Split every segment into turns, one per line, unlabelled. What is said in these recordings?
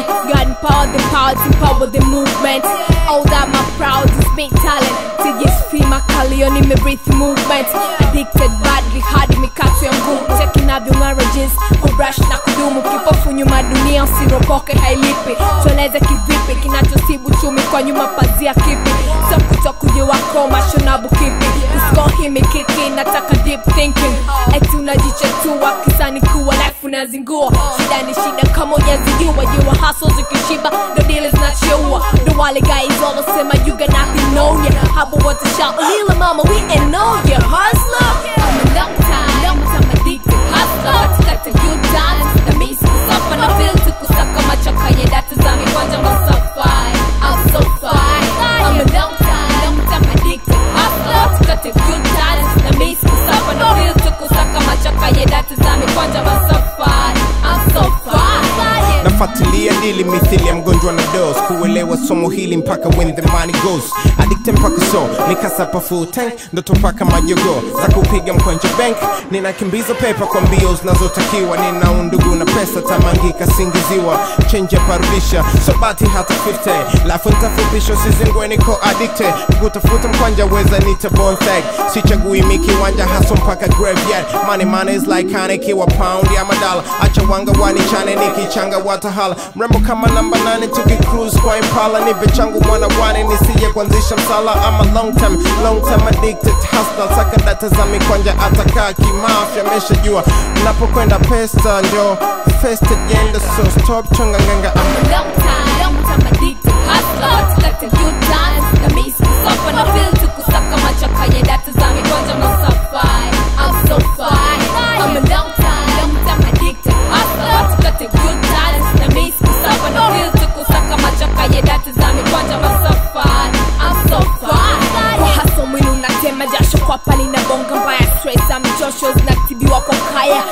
movement. God empower the power to empower the movement. All that my proud is big talent. TGSP makalio ni me breathe movement. Addicted badly hard mikatu ya ngumu. Taking up your marriages kubrush na kudumu. Kipofu nyuma dunia usiropoke hailipi. Tueleze kivipi kinachosibu chumi kwa nyuma pazia kipi. So kutokuji wako mashonabu kipi. Usko himi kiki nataka deep thinking. Eti unajichetua kisani kuwa life unazingua. Shida ni shida kama ujazijua. Jua hustle zikishiba the deal is not your. The wale guys all sema you got nothing on ya. Habo what to shout Lila mama we ain't know ya. Hustler I'm a long time addicted hustler. Tukate good times na misi kusafa na feel tukusaka machaka ye data zami kwanja masafai. I'm so fine I'm a long time addicted hustler. Tukate good times na misi kusafa na feel tukusaka machaka ye data zami kwanja masafai. I'm so fine.
Nafuatilia dili mithili ya mgonjwa na dose. Kuelewa somo hili mpaka when the money goes. Addicted mpaka so nikasapa full tank. Ndoto mpaka majogo za kupiga mkwanja bank. Ninakimbiza pepa kwa mbio zinazotakiwa. Nina undugu na pesa tamangika singiziwa. Change ya parudisha so bati hata 50. Lafu nitafupisho sizingwe niko addicted. Kutafuta mkwanja weza nita born thag. Sichagui miki wanja haso mpaka graveyard. Money is like kaneki wa pound ya madala. Acha wanga wani chane niki changa watahala. Mrembo kama namba 8 tuki cruise kwa impala. Nipe changu mwana wani nisije kuanzisha msala. I'm a long time addicted hustler. Saka data za mikwanja ataka kimafya meshajua. Napokwenda pesta njo first agenda so stop chonga nganga.
I'm a long time addicted hustler. Tukate good times na misi kusafa na feel tukusaka machaka ye data za mikwanja masafai. I'm so fine I'm a long time addicted hustler. Tukate good times na misi kusafa na feel tukusaka machaka ye data za mikwanja masafai. I'm so fine. Kwa haso mwili unatema jasho kwa pali na bonga mbaya. Stress amjosho zinaktibiwa kwa kaya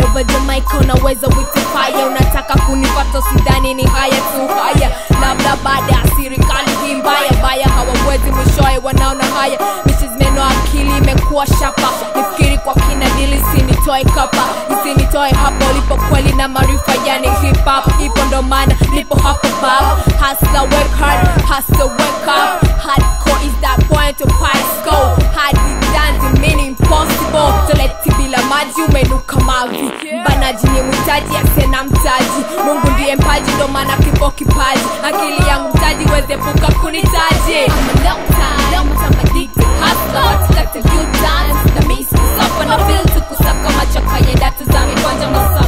over Jamaica unaweza wite fire. Unataka kunipata sidani ni haya tu haya. Labda baada ya sirikali hii mbaya hawawezi mwishoe wanaona haya. Mrs. Meno akili imekuwa shapa. Nifikiri kwa kina dili sinitoe kapa. Isinitoe hapo ulipo kweli na marifa yani hip hop. Ipo ndo maana nipo hapo bab. Hustler work hard, hustler work up. Hardcore is that point of high school. Hard is dancing meaning impossible. Toleti bila maji umenuka mavi. Mbanaji ni mwitaji asena mtaji. Mungu ndiye mpaji ndo maana kipo kipaji. Akili yangu mtaji wezepuka kunitaji. I'm a long time addicted hustler. Tukate good times na misi kusafa na feel tukusaka machaka ye data za mikwanja masa.